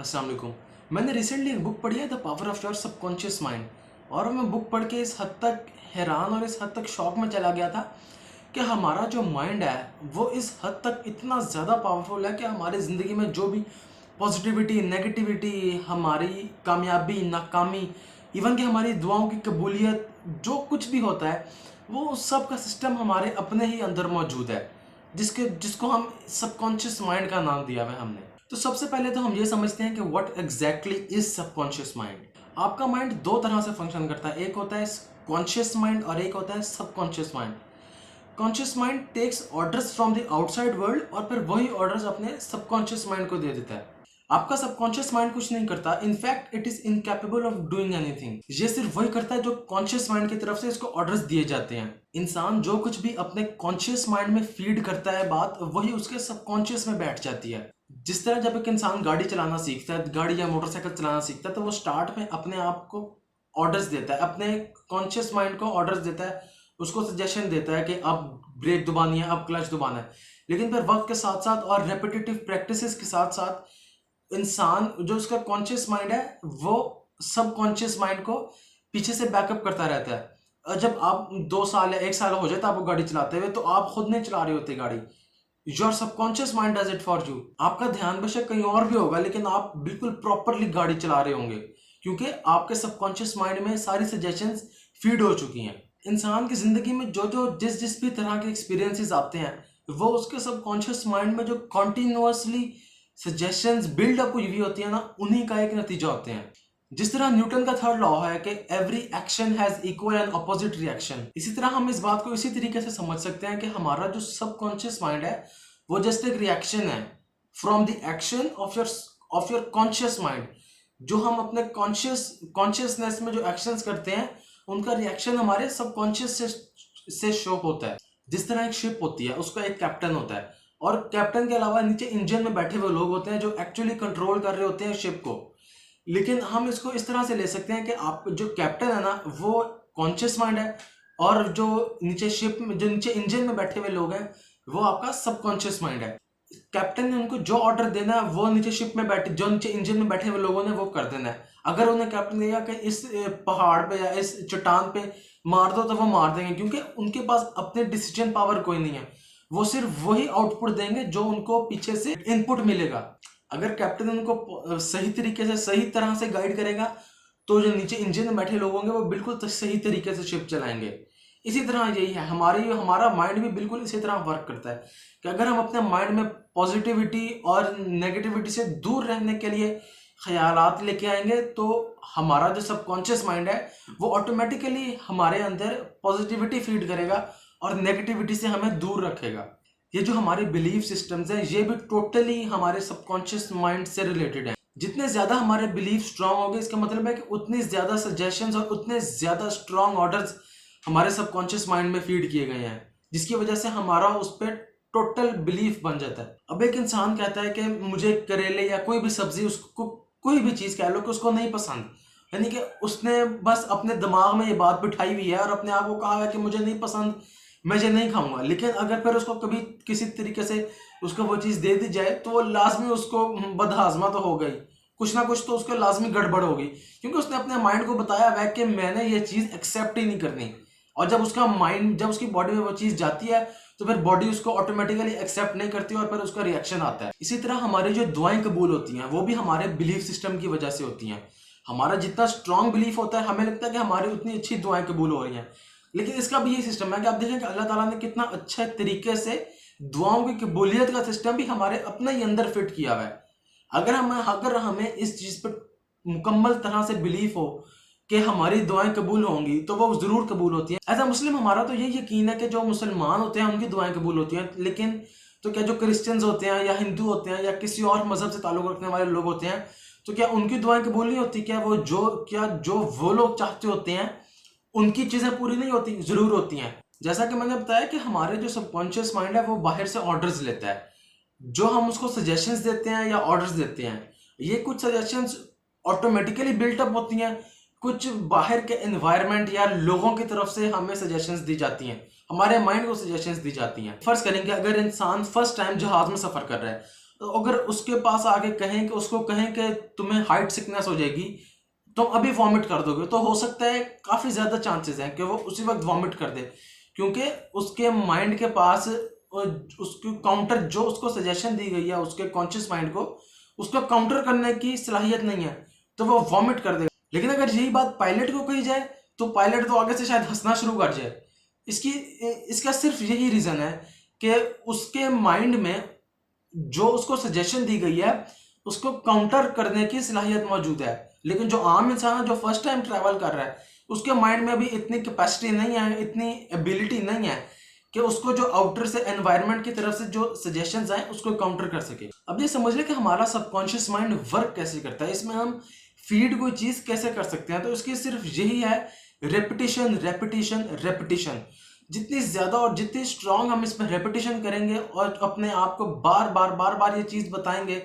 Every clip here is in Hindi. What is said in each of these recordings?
अस्सलाम वालेकुम। मैंने रिसेंटली एक बुक पढ़ी है the power of your subconscious mind. और मैं बुक पढ़ के इस हद तक हैरान और इस हद तक शॉक में चला गया था कि हमारा जो माइंड है वो इस हद तक इतना ज़्यादा पावरफुल है कि हमारी ज़िंदगी में जो भी पॉजिटिविटी, नेगेटिविटी, हमारी कामयाबी, नाकामी, इवन कि हमारी दुआओं की कबूलियत, जो कुछ भी होता है वो उस सब का सिस्टम हमारे अपने ही अंदर मौजूद है, जिसको हम सबकॉन्शियस माइंड का नाम दिया हुआ है हमने। तो सबसे पहले तो हम ये समझते हैं कि what exactly is subconscious mind. आपका माइंड दो तरह से फंक्शन करता है, एक होता है कॉन्शियस माइंड और एक होता है subconscious mind. Conscious mind takes orders from the outside world और फिर वही ऑर्डर्स अपने सबकॉन्शियस माइंड को दे देता है। आपका सबकॉन्शियस माइंड कुछ नहीं करता, in fact it is incapable of doing anything. ये सिर्फ वही करता है जो कॉन्शियस माइंड की तरफ से इसको ऑर्डर्स दिए जाते हैं। इंसान जो कुछ भी अपने कॉन्शियस माइंड में फीड करता है बात, वही उसके सबकॉन्शियस में बैठ जाती है। जिस तरह जब एक इंसान गाड़ी चलाना सीखता है, गाड़ी या मोटरसाइकिल चलाना सीखता है, तो वो स्टार्ट में अपने आप को ऑर्डर्स देता है, अपने कॉन्शियस माइंड को ऑर्डर्स देता है, उसको सजेशन देता है कि अब ब्रेक दबानी है, अब क्लच दबाना है। लेकिन फिर वक्त के साथ साथ और रेपिटेटिव प्रैक्टिसेस के साथ साथ इंसान जो उसका कॉन्शियस माइंड है वो सब कॉन्शियस माइंड को पीछे से बैकअप करता रहता है। और जब आप 2 साल या 1 साल हो जाए तो आपको गाड़ी चलाते हुए, तो आप खुद नहीं चला रहे होते गाड़ी, your subconscious mind does it for you. आपका ध्यान बेशक कहीं और भी होगा लेकिन आप बिल्कुल प्रॉपरली गाड़ी चला रहे होंगे, क्योंकि आपके सबकॉन्शियस माइंड में सारी सजेशंस फीड हो चुकी हैं। इंसान की जिंदगी में जो जो जिस भी तरह के एक्सपीरियंसेस आते हैं, वो उसके सबकॉन्शियस माइंड में जो कॉन्टिन्यूसली सजेशंस बिल्ड अप हुई हुई होती है ना, उन्हीं का एक नतीजा होते हैं। जिस तरह न्यूटन का थर्ड लॉ है कि every action has equal and opposite reaction, इसी तरह हम इस बात को इसी तरीके से समझ सकते हैं कि हमारा जो सबकॉन्शियस माइंड है वो जस्ट एक रिएक्शन है from the action of your conscious mind. जो हम अपने कॉन्शियसनेस में जो एक्शंस करते हैं, उनका रिएक्शन हमारे सबकॉन्शियस से शो होता है। जिस तरह एक शिप होती है, उसका एक कैप्टन होता है, और कैप्टन के अलावा नीचे इंजन में बैठे हुए लोग होते हैं जो एक्चुअली कंट्रोल कर रहे होते हैं शिप को। लेकिन हम इसको इस तरह से ले सकते हैं कि आप जो कैप्टन है ना, वो कॉन्शियस माइंड है, और जो नीचे शिप में, जो नीचे इंजन में बैठे हुए लोग हैं, वो आपका सबकॉन्शियस माइंड है। कैप्टन ने उनको जो ऑर्डर देना है वो नीचे शिप में बैठे, जो नीचे इंजन में बैठे हुए लोगों ने वो कर देना है। अगर उन्हें कैप्टन ने कहा कि इस पहाड़ पे या इस चट्टान पे मार दो, तो वो मार देंगे, क्योंकि उनके पास अपने डिसीजन पावर कोई नहीं है। वो सिर्फ वही आउटपुट देंगे जो उनको पीछे से इनपुट मिलेगा। अगर कैप्टन उनको सही तरीके से, सही तरह से गाइड करेगा, तो जो नीचे इंजन में बैठे लोग होंगे वो बिल्कुल सही तरीके से शिप चलाएंगे। इसी तरह यही है, हमारा माइंड भी बिल्कुल इसी तरह वर्क करता है कि अगर हम अपने माइंड में पॉजिटिविटी और नेगेटिविटी से दूर रहने के लिए ख्यालात लेके आएंगे, तो हमारा जो सबकॉन्शियस माइंड है वो ऑटोमेटिकली हमारे अंदर पॉजिटिविटी फीड करेगा और नेगेटिविटी से हमें दूर रखेगा। ये जो हमारे बिलीफ सिस्टम्स हैं, ये भी टोटली हमारे सबकॉन्शियस माइंड से रिलेटेड है। जितने ज्यादा हमारे बिलीफ स्ट्रांग होंगे, इसका मतलब है कि उतनी ज्यादा सजेशंस और उतने ज्यादा स्ट्रांग ऑर्डर्स हमारे सबकॉन्शियस माइंड में फीड किए गए हैं, जिसकी वजह से हमारा उस पर टोटल बिलीफ बन जाता है। अब एक इंसान कहता है कि मुझे करेले या कोई भी सब्जी, उसको कोई भी चीज कह लो कि उसको नहीं पसंद, यानी कि उसने बस अपने दिमाग में ये बात बिठाई हुई है और अपने आप को कहा है कि मुझे नहीं पसंद, मैं ये नहीं खाऊंगा। लेकिन अगर फिर उसको कभी किसी तरीके से उसको वो चीज दे दी जाए, तो वो लाजमी उसको बदहाजमा तो हो गई, कुछ ना कुछ तो उसको लाजमी गड़बड़ होगी, क्योंकि उसने अपने माइंड को बताया हुआ है कि मैंने ये चीज एक्सेप्ट ही नहीं करनी। और जब उसकी बॉडी में वो चीज जाती है, तो फिर बॉडी उसको ऑटोमेटिकली एक्सेप्ट नहीं करती और फिर उसका रिएक्शन आता है। इसी तरह हमारी जो दुआएं कबूल होती हैं, वो भी हमारे बिलीफ सिस्टम की वजह से होती हैं। हमारा जितना स्ट्रांग बिलीफ होता है, हमें लगता है कि हमारी उतनी अच्छी दुआएं कबूल हो रही हैं। लेकिन इसका भी यही सिस्टम है कि आप देखें कि अल्लाह ताला ने कितना अच्छे तरीके से दुआओं की कबूलियत का सिस्टम भी हमारे अपने ही अंदर फिट किया हुआ है। अगर हमें इस चीज पर मुकम्मल तरह से बिलीफ हो कि हमारी दुआएं कबूल होंगी, तो वो जरूर कबूल होती हैं। एज अ मुस्लिम हमारा तो ये यकीन है कि जो मुसलमान होते हैं उनकी दुआएं कबूल होती हैं। लेकिन तो क्या जो क्रिश्चियंस होते हैं या हिंदू होते हैं या किसी और मजहब से ताल्लुक रखने वाले लोग होते हैं, तो क्या उनकी दुआएं कबूल नहीं होती? क्या जो वो लोग चाहते होते हैं उनकी चीजें पूरी नहीं होती? जरूर होती हैं। जैसा कि मैंने बताया कि हमारे जो सबकॉन्शियस माइंड है वो बाहर से ऑर्डर्स लेता है, जो हम उसको सजेशंस देते हैं या ऑर्डर्स देते हैं। ये कुछ सजेशंस ऑटोमेटिकली बिल्टअप होती हैं, कुछ बाहर के एनवायरनमेंट या लोगों की तरफ से हमें सजेशंस दी जाती हैं, हमारे माइंड को सजेशंस दी जाती हैं। फर्ज करेंगे अगर इंसान फर्स्ट टाइम जहाज में सफर कर रहा है, अगर उसके पास आके कहें कि उसको कहें कि तुम्हें हाइट सिकनेस हो जाएगी, तुम अभी वॉमिट कर दोगे, तो हो सकता है काफ़ी ज़्यादा चांसेस हैं कि वो उसी वक्त वॉमिट कर दे, क्योंकि उसके माइंड के पास उसकी काउंटर जो उसको सजेशन दी गई है उसके कॉन्शियस माइंड को, उसको काउंटर करने की सलाहियत नहीं है, तो वो वॉमिट कर देगा। लेकिन अगर यही बात पायलट को कही जाए तो पायलट तो आगे से शायद हंसना शुरू कर जाए। इसकी इसका सिर्फ यही रीज़न है कि उसके माइंड में जो उसको सजेशन दी गई है उसको काउंटर करने की सलाहियत मौजूद है। लेकिन जो आम इंसान है, जो फर्स्ट टाइम ट्रैवल कर रहा है, उसके माइंड में अभी इतनी कैपेसिटी नहीं है, इतनी एबिलिटी नहीं है कि उसको जो आउटर से एनवायरनमेंट की तरफ से जो सजेशंस आए उसको काउंटर कर सके। अब ये समझ लें कि हमारा सबकॉन्शियस माइंड वर्क कैसे करता है, इसमें हम फीड कोई चीज़ कैसे कर सकते हैं। तो इसकी सिर्फ यही है, रेपिटेशन रेपिटेशन रेपिटेशन। जितनी ज़्यादा और जितनी स्ट्रांग हम इसमें रेपिटेशन करेंगे और अपने आप को बार बार बार बार ये चीज़ बताएंगे,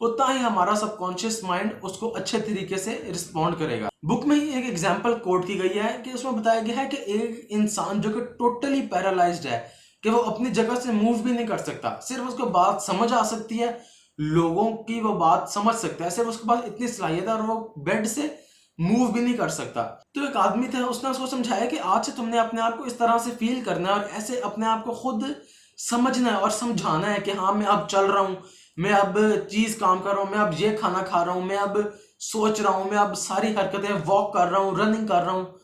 उतना ही हमारा सबकॉन्शियस माइंड उसको अच्छे तरीके से रिस्पॉन्ड करेगा। बुक में ही एक एग्जाम्पल कोट की गई है कि उसमें बताया गया है कि एक इंसान जो कि टोटली पैरालाइज्ड है, कि वो अपनी जगह से मूव भी नहीं कर सकता, सिर्फ उसको बात समझ आ सकती है, लोगों की वो बात समझ सकता है, सिर्फ उसके पास इतनी सलाहियत है और वो बेड से मूव भी नहीं कर सकता। तो एक आदमी था, उसने उसको समझाया कि आज से तुमने अपने आप को इस तरह से फील करना है और ऐसे अपने आप को खुद समझना है और समझाना है कि हाँ मैं अब चल रहा हूँ, मैं अब चीज काम कर रहा हूँ, मैं अब ये खाना खा रहा हूँ, मैं अब सोच रहा हूँ, मैं अब सारी हरकतें वॉक कर रहा हूँ, रनिंग कर रहा हूँ।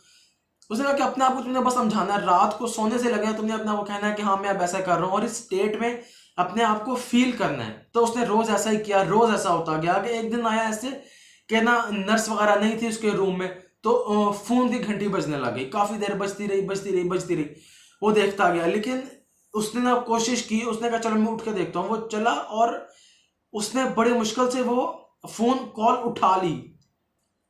उसने कहा कि अपने आप को तुमने बस समझाना है, रात को सोने से लगे तुमने अपने आप को कहना है कि हाँ मैं अब ऐसा कर रहा हूँ और इस स्टेट में अपने आप को फील करना है। तो उसने रोज ऐसा ही किया, रोज ऐसा होता गया कि एक दिन आया ऐसे कि ना नर्स वगैरह नहीं थी उसके रूम में, तो फोन की घंटी बजने लगी, काफी देर बजती रही बजती रही बजती रही, वो देखता गया। लेकिन उसने ना कोशिश की, उसने कहा चलो मैं उठ के देखता हूँ। वो चला और उसने बड़ी मुश्किल से वो फोन कॉल उठा ली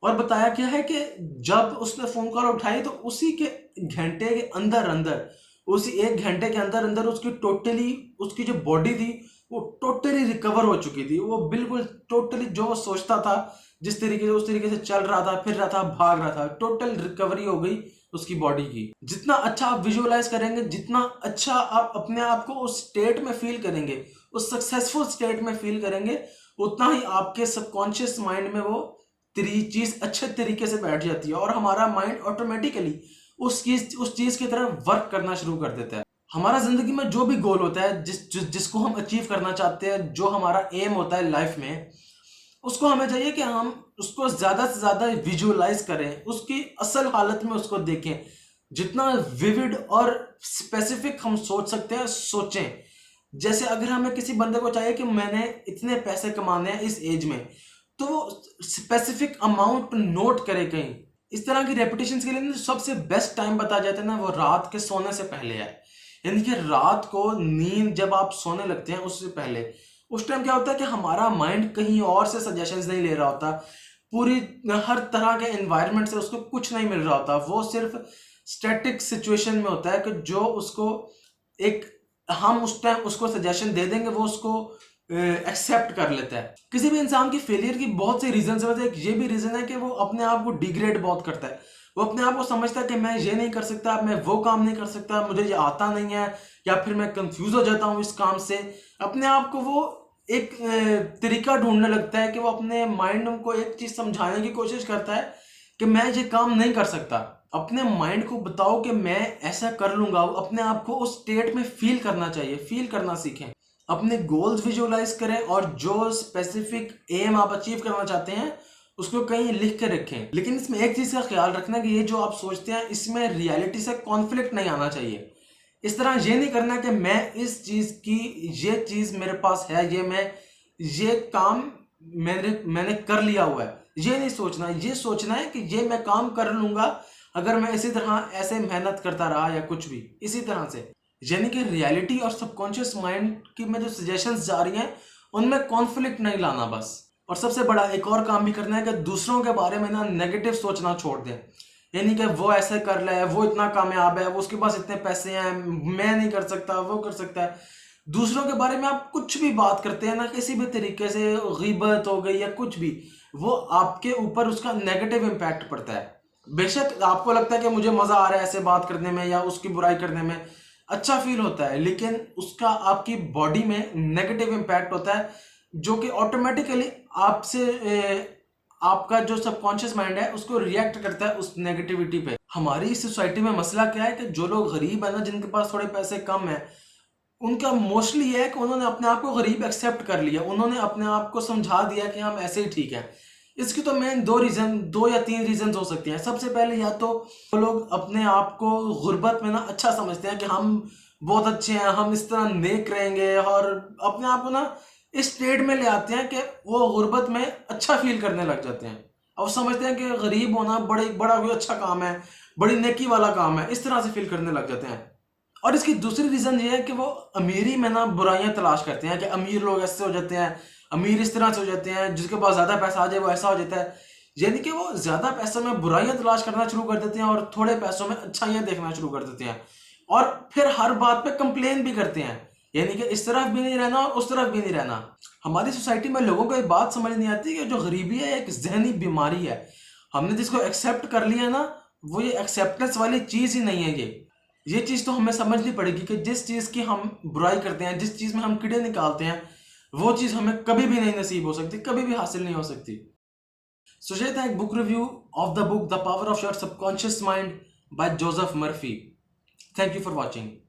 और बताया क्या है कि जब उसने फोन कॉल उठाई तो उसी के घंटे के अंदर अंदर, उसी एक घंटे के अंदर अंदर उसकी टोटली उसकी जो बॉडी थी वो टोटली रिकवर हो चुकी थी। वो बिल्कुल टोटली जो वो सोचता था जिस तरीके से उस तरीके से चल रहा था, फिर रहा था, भाग रहा था, टोटल रिकवरी हो गई उसकी बॉडी की। जितना अच्छा आप विजुअलाइज करेंगे, जितना अच्छा आप अपने आप को उस स्टेट में फील करेंगे, उस सक्सेसफुल स्टेट में फील करेंगे, उतना ही आपके सबकॉन्शियस माइंड में वो चीज अच्छे तरीके से बैठ जाती है और हमारा माइंड ऑटोमेटिकली उस चीज की तरफ वर्क करना शुरू कर देता है। हमारा जिंदगी में जो भी गोल होता है, जिसको हम अचीव करना चाहते हैं, जो हमारा एम होता है लाइफ में, उसको हमें चाहिए कि हम उसको ज्यादा से ज्यादा विजुअलाइज करें, उसकी असल हालत में उसको देखें। जितना विविड और स्पेसिफिक हम सोच सकते हैं सोचें। जैसे अगर हमें किसी बंदे को चाहिए कि मैंने इतने पैसे कमाने हैं इस एज में, तो वो स्पेसिफिक अमाउंट नोट करे कहीं। इस तरह की रेपिटेशन के लिए सबसे बेस्ट टाइम बताया जाता है ना, वो रात के सोने से पहले है। यानी कि रात को नींद जब आप सोने लगते हैं उससे पहले, उस टाइम क्या होता है कि हमारा माइंड कहीं और से सजेशंस नहीं ले रहा होता, पूरी हर तरह के एनवायरनमेंट से उसको कुछ नहीं मिल रहा होता, वो सिर्फ स्टैटिक सिचुएशन में होता है कि जो उसको एक हम उस टाइम उसको सजेशन दे देंगे वो उसको एक्सेप्ट कर लेता है। किसी भी इंसान की फेलियर की बहुत सी रीजन है, एक ये भी रीजन है कि वो अपने आप को डिग्रेड बहुत करता है। वो अपने आप को समझता है कि मैं ये नहीं कर सकता, मैं वो काम नहीं कर सकता, मुझे ये आता नहीं है, या फिर मैं कंफ्यूज हो जाता हूँ इस काम से। अपने आप को वो एक तरीका ढूंढने लगता है कि वो अपने माइंड को एक चीज समझाने की कोशिश करता है कि मैं ये काम नहीं कर सकता। अपने माइंड को बताओ कि मैं ऐसा कर लूंगा। अपने आप को उस स्टेट में फील करना चाहिए, फील करना सीखें। अपने गोल्स विजुअलाइज करें और जो स्पेसिफिक एम आप अचीव करना चाहते हैं उसको कहीं लिख के रखें। लेकिन इसमें एक चीज का ख्याल रखना कि ये जो आप सोचते हैं इसमें रियलिटी से कॉन्फ्लिक्ट नहीं आना चाहिए। इस तरह ये नहीं करना कि मैं इस चीज की, ये चीज मेरे पास है, ये काम मैंने कर लिया हुआ है, ये नहीं सोचना। ये सोचना है कि ये मैं काम कर लूंगा अगर मैं इसी तरह ऐसे मेहनत करता रहा या कुछ भी इसी तरह से। यानी कि रियलिटी और सबकॉन्शियस माइंड की में जो सजेशंस जा रही हैं उनमें कॉन्फ्लिक्ट नहीं लाना बस। और सबसे बड़ा एक और काम भी करना है कि दूसरों के बारे में ना नेगेटिव सोचना छोड़ दें। यानी कि वो ऐसे कर रहा है, वो इतना कामयाब है, वो उसके पास इतने पैसे हैं, मैं नहीं कर सकता, वो कर सकता है। दूसरों के बारे में आप कुछ भी बात करते हैं ना, किसी भी तरीके से गीबत हो गई या कुछ भी, वो आपके ऊपर उसका नेगेटिव इम्पैक्ट पड़ता है। बेशक आपको लगता है कि मुझे मजा आ रहा है ऐसे बात करने में या उसकी बुराई करने में, अच्छा फील होता है, लेकिन उसका आपकी बॉडी में नेगेटिव इम्पैक्ट होता है। जो कि ऑटोमेटिकली आपका जो सबकॉन्शियस माइंड है उसको रिएक्ट करता है उस नेगेटिविटी पे। हमारी इस सोसाइटी में मसला क्या है कि जो लोग गरीब है ना, जिनके पास थोड़े पैसे कम है, उनका मोस्टली ये है कि उन्होंने अपने आप को गरीब एक्सेप्ट कर लिया, उन्होंने अपने आप को समझा दिया कि हम ऐसे ही ठीक है। इसकी तो मेन दो या तीन रीजन हो सकती हैं। सबसे पहले या तो वो लोग अपने आप को गुर्बत में ना अच्छा समझते हैं कि हम बहुत अच्छे हैं, हम इस तरह नेक रहेंगे, और अपने आप को ना इस स्टेट में ले आते हैं कि वो गुर्बत में अच्छा फील करने लग जाते हैं और समझते हैं कि गरीब होना बड़ा कोई अच्छा काम है, बड़ी नेकी वाला काम है, इस तरह से फील करने लग जाते हैं। और इसकी दूसरी रीजन ये है कि वो अमीरी में ना बुराइयां तलाश करते हैं कि अमीर लोग ऐसे हो जाते हैं, अमीर इस तरह से हो जाते हैं, जिसके पास ज्यादा पैसा आ जाए वो ऐसा हो जाता है। यानी कि वो ज्यादा पैसों में बुराइयां तलाश करना शुरू कर देते हैं और थोड़े पैसों में अच्छाइयां देखना शुरू कर देते हैं, और फिर हर बात पे कंप्लेन भी करते हैं। यानी कि इस तरफ भी नहीं रहना और उस तरफ भी नहीं रहना। हमारी सोसाइटी में लोगों को एक बात समझ नहीं आती कि जो गरीबी है एक जहनी बीमारी है। हमने जिसको एक्सेप्ट कर लिया ना, वो ये एक्सेप्टेंस वाली चीज ही नहीं है। ये चीज तो हमें समझनी पड़ेगी कि जिस चीज की हम बुराई करते हैं, जिस चीज में हम कीड़े निकालते हैं, वो चीज हमें कभी भी नहीं नसीब हो सकती, कभी भी हासिल नहीं हो सकती। सो ये था एक book review of the book the power of your subconscious mind bye Joseph Murphy. Thank you for watching.